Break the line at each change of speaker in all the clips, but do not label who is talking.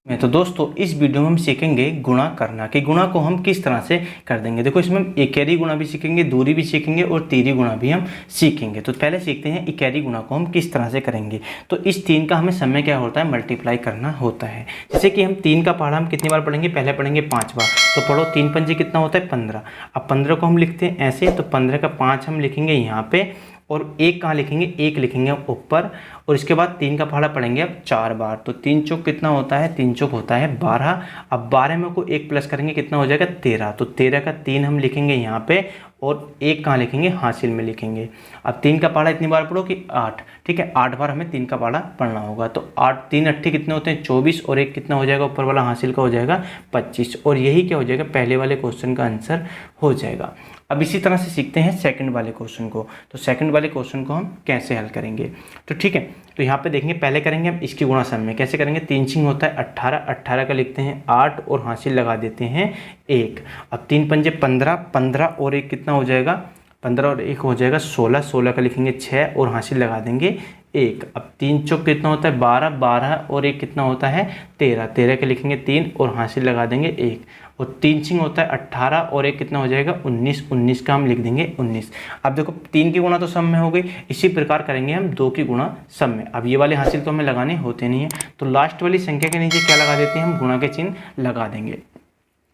तो दोस्तों इस वीडियो में हम सीखेंगे गुणा करना कि गुणा को हम किस तरह से कर देंगे। देखो इसमें हम इकैरी गुणा भी सीखेंगे, दूरी भी सीखेंगे और तीरी गुणा भी हम सीखेंगे। तो पहले सीखते हैं इकैरी गुणा को हम किस तरह से करेंगे। तो इस 3 का हमें समय क्या होता है, मल्टीप्लाई करना होता है। जैसे कि हम 3 का पहाड़ा हम कितनी बार पढ़ेंगे, पहले पढ़ेंगे 5 बार। तो पढ़ो 3 पंजे कितना होता है 15। अब 15 को हम लिखते हैं ऐसे, तो 15 का 5 हम लिखेंगे यहाँ पे और 1 कहाँ लिखेंगे, 1 लिखेंगे हम ऊपर। और इसके बाद 3 का पहाड़ा पढ़ेंगे अब 4 बार। तो 3 चौक कितना होता है, 3 चौक होता है 12। अब 12 में को 1 प्लस करेंगे कितना हो जाएगा 13। तो 13 का 3 हम लिखेंगे यहाँ पे और 1 कहाँ लिखेंगे, हासिल में लिखेंगे। अब 3 का पहाड़ा इतनी बार पढ़ो कि 8, ठीक है 8 बार हमें 3 का पहाड़ा पढ़ना होगा। तो 8 3 8 कितने होते हैं 24 और 1 कितना हो जाएगा ऊपर वाला हासिल का हो जाएगा 25। और यही क्या हो जाएगा, पहले वाले क्वेश्चन का आंसर हो जाएगा। अब इसी तरह से सीखते हैं सेकंड वाले क्वेश्चन को। तो सेकंड वाले क्वेश्चन को हम कैसे हल करेंगे, तो ठीक है। तो यहाँ पे देखेंगे, पहले करेंगे हम इसकी गुणा सम में। कैसे करेंगे, 3 छिंग होता है 18, 18 का लिखते हैं 8 और हासिल लगा देते हैं 1। अब 3 पंजे 15, 15 और 1 कितना हो जाएगा, 15 और 1 हो जाएगा 16, 16 का लिखेंगे 6 और हासिल लगा देंगे 1। अब 3 चौक कितना होता है 12, 12 और 1 कितना होता है 13, 13 के लिखेंगे 3 और हासिल लगा देंगे 1। और 3 छिंग होता है 18 और 1 कितना हो जाएगा 19, 19 का हम लिख देंगे 19। अब देखो 3 की गुणा तो सम में हो गई, इसी प्रकार करेंगे हम 2 की गुणा सम में। अब ये वाले हासिल तो हमें लगाने होते नहीं है, तो लास्ट वाली संख्या के नीचे क्या लगा देते हैं हम, गुणा के चिन्ह लगा देंगे।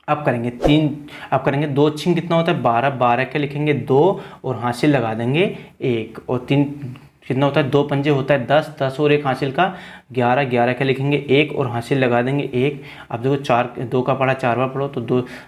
अब करेंगे 3, अब करेंगे 2 छिंग कितना होता है 12, 12 के लिखेंगे 2 और हासिल लगा देंगे 1। और 3 कितना होता है 2 पंजे होता है 10, 10 और 1 हासिल का 11, 11 के लिखेंगे 1 और हासिल लगा देंगे 1। अब देखो 4, 2 का पढ़ा 4 बार पढ़ो, तो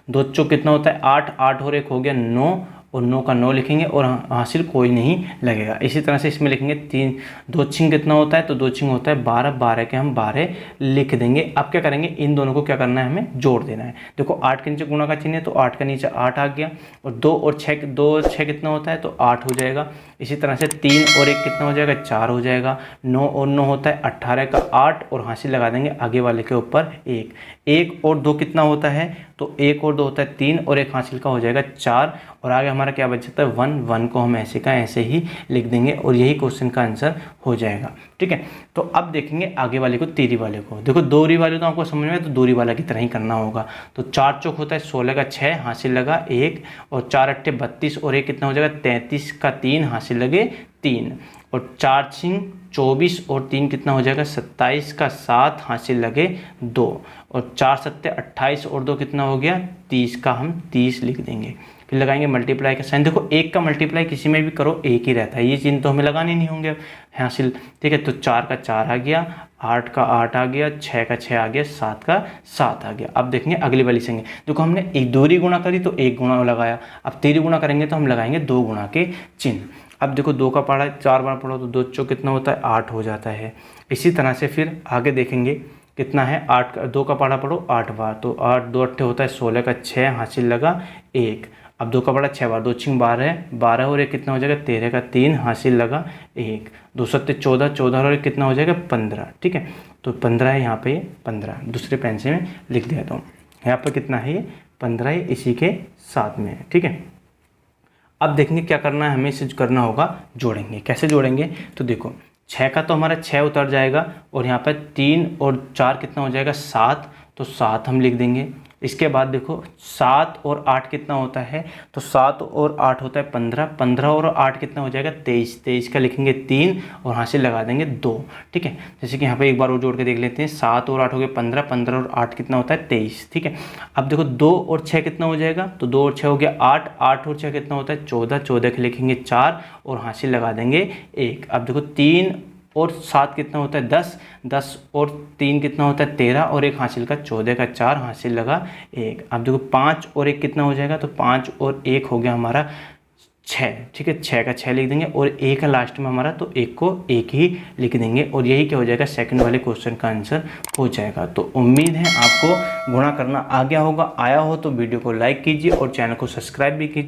2 चौक कितना होता है 8, 8 और 1 हो गया 9 और 9 का 9 लिखेंगे और हासिल कोई नहीं लगेगा। इसी तरह से इसमें लिखेंगे 3, 2 छिंग कितना होता है, तो 2 छिंग होता है 12, 12 के हम 12 लिख देंगे। अब क्या करेंगे, इन दोनों को क्या करना है, हमें जोड़ देना है। देखो 8 के नीचे गुणा का चिन्ह है, तो 8 का नीचे 8 आ गया और 2 और 6, 2 और 6 कितना होता है, तो 8 हो जाएगा। इसी तरह से 3 और 1 कितना हो जाएगा 4 हो जाएगा। 9 और 9 होता है 18 का 8 और हासिल लगा देंगे आगे वाले के ऊपर 1। 1 और 2 कितना होता है, तो 1 और 2 होता है 3 और 1 हासिल का हो जाएगा 4। और आगे हमारा क्या बच जाता है 1, 1 को हम ऐसे का ऐसे ही लिख देंगे और यही क्वेश्चन का आंसर हो जाएगा, ठीक है। तो अब देखेंगे आगे वाले को, तीरी वाले को। देखो दूरी वाले तो आपको समझ में, तो दूरी वाला की तरह ही करना होगा। तो 4 चौक होता है 16 का 6 हासिल लगा 1 और 4 अट्ठे 32 और 1 कितना हो जाएगा 33 का 3 हासिल लगे 3। और 4 छिंग 24 और 3 कितना हो जाएगा 27 का 7 हासिल लगे 2। और 4 सत्ते 28 और 2 कितना हो गया 30 का हम 30 लिख देंगे। फिर लगाएंगे मल्टीप्लाई का साइन। देखो 1 का मल्टीप्लाई किसी में भी करो 1 ही रहता है, ये चिन्ह तो हमें लगाने नहीं होंगे हासिल, ठीक है। तो 4 का 4 आ गया, 8 का 8 आ गया, 6 का 6 आ गया, 7 का 7 आ गया। अब देखेंगे अगली वाली संख्या। देखो हमने एक दूरी गुणा करी तो 1 गुणा लगाया, अब तीरी गुणा करेंगे तो हम लगाएंगे 2 गुणा के चिन्ह। अब देखो 2 का पढ़ा 4 बार पढ़ो तो 2 चौक कितना होता है 8 हो जाता है। इसी तरह से फिर आगे देखेंगे कितना है 8 का 2 का पढ़ा पढ़ो 8 बार, तो 8 2 अट्ठे होता है 16 का 6 हासिल लगा 1। अब 2 का पढ़ा 6 बार, 2 छिंग 12, 12 और 1 कितना हो जाएगा 13 का 3 हासिल लगा 1। 2 सत्ते 14, 14 और 1 कितना हो जाएगा 15, ठीक है। तो 15 है यहाँ पे, 15 दूसरे पेन से मैं लिख देता हूँ। यहाँ पर कितना है ये 15 है, इसी के साथ में है, ठीक है। अब देखेंगे क्या करना है, हमें इसे करना होगा जोड़ेंगे। कैसे जोड़ेंगे, तो देखो 6 का तो हमारा 6 उतर जाएगा और यहाँ पर 3 और 4 कितना हो जाएगा 7, तो 7 हम लिख देंगे। इसके बाद देखो 7 और 8 कितना होता है, तो 7 और 8 होता है 15, 15 और 8 कितना हो जाएगा 23, 23 का लिखेंगे 3 और हासिल लगा देंगे 2, ठीक है। जैसे कि यहाँ पे एक बार और जोड़ के देख लेते हैं, 7 और 8 हो गए 15, 15 और 8 कितना होता है 23, ठीक है। अब देखो 2 और 6 कितना हो जाएगा, तो 2 और 6 हो गया 8, 8 और 6 कितना होता है 14, 14 के लिखेंगे 4 और हासिल लगा देंगे 1। अब देखो 3 और 7 कितना होता है 10, 10 और 3 कितना होता है 13 और 1 हासिल का 14 का 4 हासिल लगा 1। अब देखो 5 और 1 कितना हो जाएगा, तो 5 और 1 हो गया हमारा 6, ठीक है। 6 का 6 लिख देंगे और 1 है लास्ट में हमारा, तो 1 को 1 ही लिख देंगे और यही क्या हो जाएगा सेकंड वाले क्वेश्चन का आंसर हो जाएगा। तो उम्मीद है आपको गुणा करना आ गया होगा। आया हो तो वीडियो को लाइक कीजिए और चैनल को सब्सक्राइब भी कीजिए।